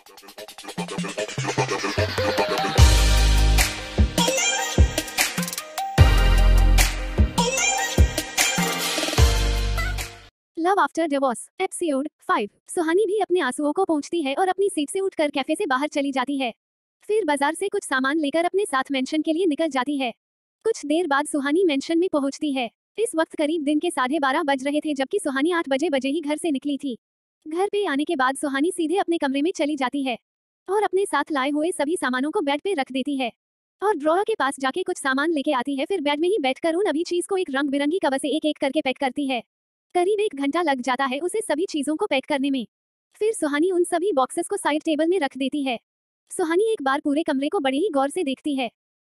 Love after divorce episode 5। सुहानी भी अपने आंसुओं को पोंछती है और अपनी सीट से उठकर कैफे से बाहर चली जाती है। फिर बाजार से कुछ सामान लेकर अपने साथ मेंशन के लिए निकल जाती है। कुछ देर बाद सुहानी मेंशन में पहुंचती है। इस वक्त करीब दिन के 12:30 बज रहे थे जबकि सुहानी 8 बजे ही घर से निकली थी। घर पे आने के बाद सुहानी सीधे अपने कमरे में चली जाती है और अपने साथ लाए हुए सभी सामानों को बेड पे रख देती है और ड्रॉअर के पास जाके कुछ सामान लेके आती है। फिर बेड में ही बैठकर उन अभी चीज को एक रंग बिरंगी कवर से एक एक करके पैक करती है। करीब 1 घंटा लग जाता है उसे सभी चीजों को पैक करने में। फिर सुहानी उन सभी बॉक्सेस को साइड टेबल में रख देती है। सुहानी एक बार पूरे कमरे को बड़े ही गौर से देखती है।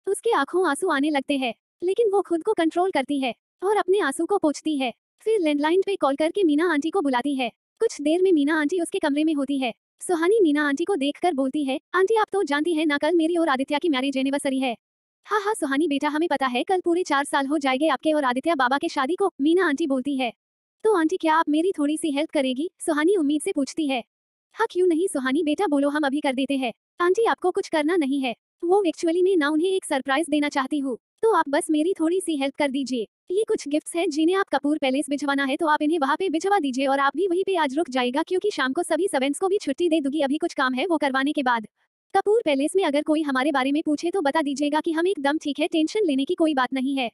उसके आंखों आंसू आने लगते हैं, लेकिन वो खुद को कंट्रोल करती है और अपने आंसू को पोंछती है। फिर लैंडलाइन पे कॉल करके मीना आंटी को बुलाती है। कुछ देर में मीना आंटी उसके कमरे में होती है। सुहानी मीना आंटी को देखकर बोलती है, आंटी आप तो जानती है ना, कल मेरी और आदित्य की मैरिज एनिवर्सरी है। हाँ सुहानी बेटा, हमें पता है, कल पूरे 4 साल हो जाएंगे आपके और आदित्य बाबा के शादी को। मीना आंटी बोलती है। तो आंटी क्या आप मेरी थोड़ी सी हेल्प करेगी? सुहानी उम्मीद से पूछती है। हाँ क्यों नहीं सुहानी बेटा, बोलो, हम अभी कर देते हैं। आंटी आपको कुछ करना नहीं है, वो एक्चुअली मैं ना उन्हें एक सरप्राइज देना चाहती हूँ, तो आप बस मेरी थोड़ी सी हेल्प कर दीजिए। ये कुछ गिफ्ट्स हैं जिन्हें आप कपूर पैलेस भिजवाना है, तो आप इन्हें वहाँ पे भिजवा दीजिए और आप भी वहीं पे आज रुक जाएगा क्योंकि शाम को सभी सर्वेंट्स को भी छुट्टी दे दूंगी। अभी कुछ काम है वो करवाने के बाद कपूर पैलेस में अगर कोई हमारे बारे में पूछे तो बता दीजिएगा कि हम एकदम ठीक है, टेंशन लेने की कोई बात नहीं है।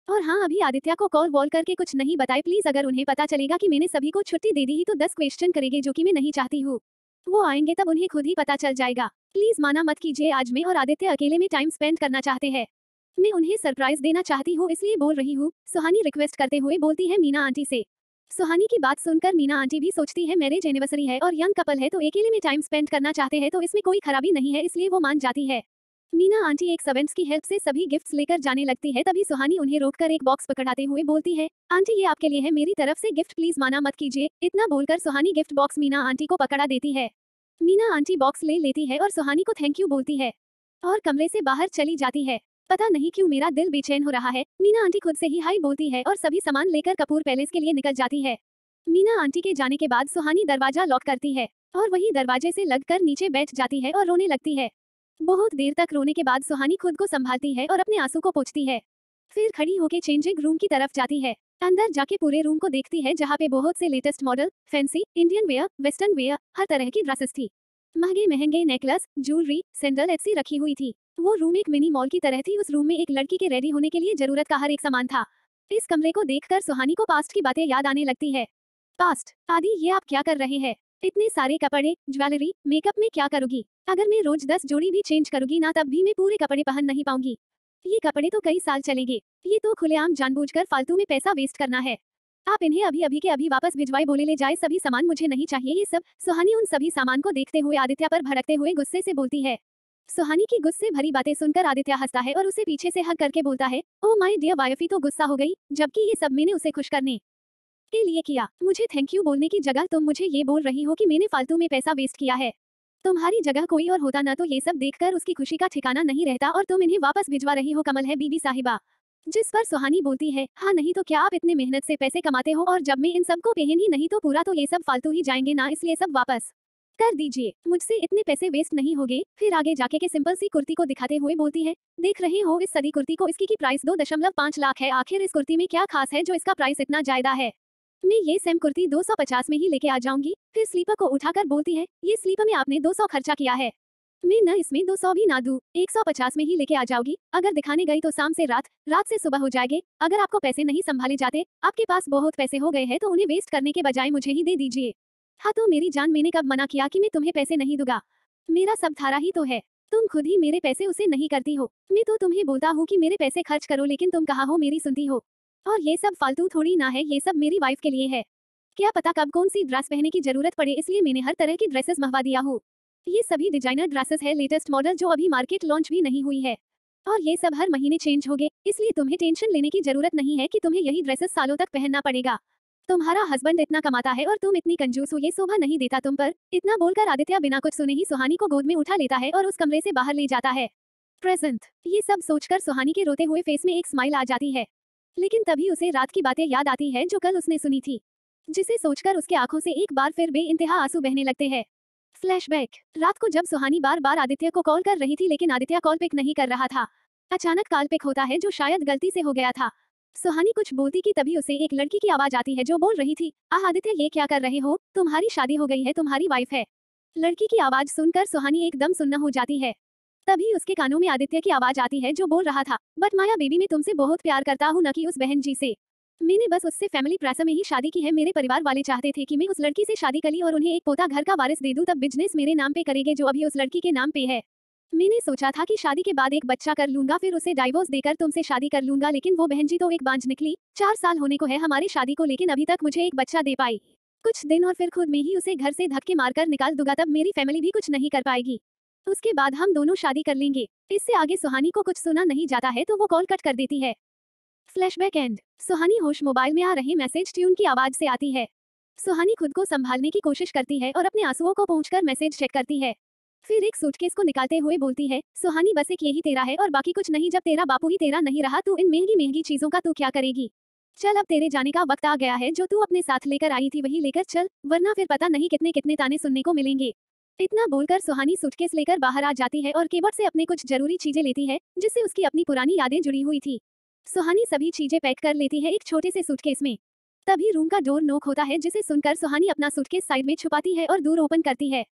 और हाँ, अभी आदित्य को कॉल वॉल करके कुछ नहीं बताए प्लीज, अगर उन्हें पता चलेगा कि मैंने सभी को छुट्टी दे दी ही तो 10 क्वेश्चन करेंगे जो कि मैं नहीं चाहती हूँ। वो आएंगे तब उन्हें खुद ही पता चल जाएगा। प्लीज माना मत कीजिए, आज मैं और आदित्य अकेले में टाइम स्पेंड करना चाहते हैं। मैं उन्हें सरप्राइज देना चाहती हूँ इसलिए बोल रही हूँ, सुहानी रिक्वेस्ट करते हुए बोलती है मीना आंटी से। सुहानी की बात सुनकर मीना आंटी भी सोचती है मैरिज एनिवर्सरी है और यंग कपल है तो अकेले में टाइम स्पेंड करना चाहते हैं तो इसमें कोई खराबी नहीं है, इसलिए वो मान जाती है। मीना आंटी एक सर्वेंट्स की हेल्प से सभी गिफ्ट्स लेकर जाने लगती है। तभी सुहानी उन्हें रोककर एक बॉक्स पकड़ाते हुए बोलती है, आंटी ये आपके लिए है, मेरी तरफ से गिफ्ट, प्लीज माना मत कीजिए। इतना बोलकर सुहानी गिफ्ट बॉक्स मीना आंटी को पकड़ा देती है। मीना आंटी बॉक्स ले लेती है और सुहानी को थैंक यू बोलती है और कमरे से बाहर चली जाती है। पता नहीं क्यों मेरा दिल बेचैन हो रहा है, मीना आंटी खुद से ही हाई बोलती है और सभी सामान लेकर कपूर पैलेस के लिए निकल जाती है। मीना आंटी के जाने के बाद सुहानी दरवाजा लॉक करती है और वही दरवाजे से लगकर नीचे बैठ जाती है और रोने लगती है। बहुत देर तक रोने के बाद सुहानी खुद को संभालती है और अपने आंसू को पोंछती है। फिर खड़ी होकर चेंजिंग रूम की तरफ जाती है। अंदर जाके पूरे रूम को देखती है जहाँ पे बहुत से latest model, fancy, Indian wear, western wear, हर तरह की ड्रेसेस थी। महंगे महंगे नेकलेस, ज्वेलरी, सैंडल ऐसी रखी हुई थी। वो रूम एक मिनी मॉल की तरह थी। उस रूम में एक लड़की के रेडी होने के लिए जरूरत का हर एक सामान था। इस कमरे को देखकर सुहानी को पास्ट की बातें याद आने लगती है। पास्ट, आदि ये आप क्या कर रहे हैं? इतने सारे कपड़े, ज्वेलरी, मेकअप में क्या करोगी? अगर मैं रोज 10 जोड़ी भी चेंज करूंगी ना तब भी मैं पूरे कपड़े पहन नहीं पाऊंगी। ये कपड़े तो कई साल चलेंगे। ये तो खुलेआम जानबूझकर फालतू में पैसा वेस्ट करना है। आप इन्हें अभी अभी के अभी वापस भिजवाए, बोले ले जाए, सभी सामान मुझे नहीं चाहिए ये सब। सुहानी उन सभी सामान को देखते हुए आदित्य पर भड़कते हुए गुस्से से बोलती है। सुहानी की गुस्से भरी बातें सुनकर आदित्य हंसता है और उसे पीछे से हग करके बोलता है, ओ माय डियर वाइफी तो गुस्सा हो गई, जबकि ये सब मैंने उसे खुश करने के लिए किया। मुझे थैंक यू बोलने की जगह तुम मुझे ये बोल रही हो कि मैंने फालतू में पैसा वेस्ट किया है। तुम्हारी जगह कोई और होता ना तो ये सब देखकर उसकी खुशी का ठिकाना नहीं रहता और तुम इन्हें वापस भिजवा रही हो। कमल है बीबी साहिबा। जिस पर सुहानी बोलती है, हाँ नहीं तो क्या, आप इतने मेहनत से पैसे कमाते हो और जब मैं इन सबको पहन ही नहीं तो पूरा तो ये सब फालतू ही जाएंगे ना, इसलिए सब वापस कर दीजिए, मुझसे इतने पैसे वेस्ट नहीं होंगे। फिर आगे जाके के सिंपल सी कुर्ती को दिखाते हुए बोलती है, देख रहे हो इस सदी कुर्ती को, इसकी प्राइस 2.5 लाख है। आखिर इस कुर्ती में क्या खास है जो इसका प्राइस इतना ज्यादा है? मैं ये सेम कुर्ती 250 में ही लेके आ जाऊंगी। फिर स्लीपर को उठाकर बोलती है, ये स्लीपर में आपने 200 खर्चा किया है, मैं न इसमें 200 भी ना दूं, 150 में ही लेके आ जाओगी। अगर दिखाने गई तो शाम से रात, रात से सुबह हो जाएगी। अगर आपको पैसे नहीं संभाले जाते, आपके पास बहुत पैसे हो गए हैं तो उन्हें वेस्ट करने के बजाय मुझे ही दे दीजिए। हाँ तो मेरी जान, मैंने कब मना किया कि मैं तुम्हें पैसे नहीं दूंगा? मेरा सब थारा ही तो है, तुम खुद ही मेरे पैसे उसे नहीं करती हो। मैं तो तुम्हें बोलता हूँ कि मेरे पैसे खर्च करो, लेकिन तुम कहाँ हो मेरी सुनती हो। और ये सब फालतू थोड़ी ना है, ये सब मेरी वाइफ के लिए है। क्या पता कब कौन सी ड्रेस पहनने की जरूरत पड़े, इसलिए मैंने हर तरह की ड्रेसेस मंगवा दिया हूँ। ये सभी डिजाइनर ड्रेसेस है, लेटेस्ट मॉडल जो अभी मार्केट लॉन्च भी नहीं हुई है और ये सब हर महीने चेंज होंगे, इसलिए तुम्हें टेंशन लेने की जरूरत नहीं है कि तुम्हें यही ड्रेसेस सालों तक पहनना पड़ेगा। तुम्हारा हस्बैंड इतना कमाता है और तुम इतनी कंजूस हो, ये शोभा नहीं देता तुम पर। इतना बोलकर आदित्य बिना कुछ सुने ही सुहानी को गोद में उठा लेता है और उस कमरे से बाहर ले जाता है। प्रेजेंट, ये सब सोचकर सुहानी के रोते हुए फेस में एक स्माइल आ जाती है, लेकिन तभी उसे रात की बातें याद आती है जो कल उसने सुनी थी, जिसे सोचकर उसके आंखों से एक बार फिर बेइंतहा आंसू बहने लगते हैं। फ्लैशबैक। रात को जब सुहानी बार बार आदित्य को कॉल कर रही थी लेकिन आदित्य कॉल पिक नहीं कर रहा था। अचानक कॉल पिक होता है जो शायद गलती से हो गया था। सुहानी कुछ बोलती कि तभी उसे एक लड़की की आवाज आती है जो बोल रही थी, आदित्य ये क्या कर रहे हो, तुम्हारी शादी हो गई है, तुम्हारी वाइफ है। लड़की की आवाज सुनकर सुहानी एकदम सुन्न हो जाती है। तभी उसके कानों में आदित्य की आवाज आती है जो बोल रहा था, बट माया बेबी मैं तुमसे बहुत प्यार करता हूँ, न कि उस बहन जी से। मैंने बस उससे फैमिली प्रेशर में ही शादी की है। मेरे परिवार वाले चाहते थे कि मैं उस लड़की से शादी करी और उन्हें एक पोता घर का वारिस दे दूं, तब बिजनेस मेरे नाम पे करेंगे जो अभी उस लड़की के नाम पे है। मैंने सोचा था कि शादी के बाद एक बच्चा कर लूंगा, फिर उसे डाइवोर्स देकर तुमसे शादी कर लूंगा, लेकिन वो बहन जी तो एक बांझ निकली। 4 साल होने को है हमारी शादी को, लेकिन अभी तक मुझे एक बच्चा दे पाई कुछ दिन, और फिर खुद में ही उसे घर से धक्के मारकर निकाल दूंगा, तब मेरी फैमिली भी कुछ नहीं कर पाएगी। उसके बाद हम दोनों शादी कर लेंगे। इससे आगे सुहानी को कुछ सुना नहीं जाता है तो वो कॉल कट कर देती है। Flashback and. सुहानी होश मोबाइल में आ रहे मैसेज ट्यून की आवाज से आती है। सुहानी खुद को संभालने की कोशिश करती है और अपने आंसुओं को पोंछकर मैसेज चेक करती है। फिर एक सूटकेस को निकालते हुए बोलती है, सुहानी बस एक यही तेरा है और बाकी कुछ नहीं। जब तेरा बापू ही तेरा नहीं रहा तो इन महंगी महंगी चीजों का तू क्या करेगी। चल अब तेरे जाने का वक्त आ गया है, जो तू अपने साथ लेकर आई थी वही लेकर चल, वरना फिर पता नहीं कितने कितने ताने सुनने को मिलेंगे। इतना बोलकर सुहानी सूटकेस लेकर बाहर आ जाती है और केबट से अपने कुछ जरूरी चीजें लेती है जिससे उसकी अपनी पुरानी यादें जुड़ी हुई थी। सुहानी सभी चीजें पैक कर लेती है एक छोटे से सूटकेस में। तभी रूम का डोर नॉक होता है जिसे सुनकर सुहानी अपना सूटकेस साइड में छुपाती है और दूर ओपन करती है।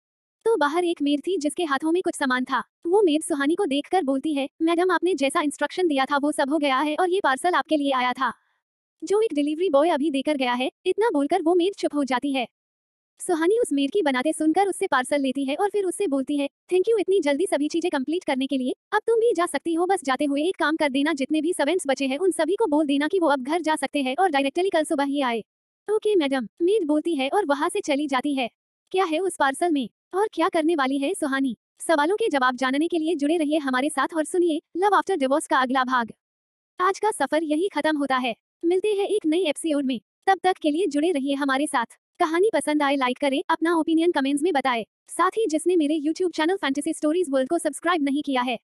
तो बाहर एक मेड थी जिसके हाथों में कुछ सामान था। वो मेड सुहानी को देखकर बोलती है, मैडम आपने जैसा इंस्ट्रक्शन दिया था वो सब हो गया है और ये पार्सल आपके लिए आया था, जो एक डिलीवरी बॉय अभी देकर गया है। इतना बोलकर वो मेड चुप हो जाती है। सुहानी उस मेड की बनाते सुनकर उससे पार्सल लेती है और फिर उससे बोलती है, थैंक यू इतनी जल्दी सभी चीजें कंप्लीट करने के लिए। अब तुम भी जा सकती हो, बस जाते हुए एक काम कर देना, जितने भी सर्वेंट्स बचे हैं उन सभी को बोल देना कि वो अब घर जा सकते हैं और डायरेक्टली कल सुबह ही आए। ओके मैडम, मेड बोलती है और वहां से चली जाती है। क्या है उस पार्सल में और क्या करने वाली है सुहानी? सवालों के जवाब जानने के लिए जुड़े रहिए हमारे साथ और सुनिए लव आफ्टर डिवोर्स का अगला भाग। आज का सफर यही खत्म होता है। मिलते हैं एक नई एपिसोड में, तब तक के लिए जुड़े रहिए हमारे साथ। कहानी पसंद आए लाइक करें, अपना ओपिनियन कमेंट्स में बताएं। साथ ही जिसने मेरे YouTube channel fantasy stories world को सब्सक्राइब नहीं किया है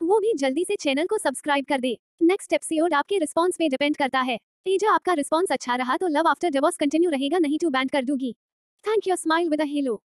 वो भी जल्दी से चैनल को सब्सक्राइब कर दे। नेक्स्ट एपिसोड आपके रिस्पॉन्स पे डिपेंड करता है। एजा आपका रिस्पॉन्स अच्छा रहा तो लव आफ्टर डिवोर्स कंटिन्यू रहेगा, नहीं तो बैंड कर दूंगी। Thank you, smile with a hello.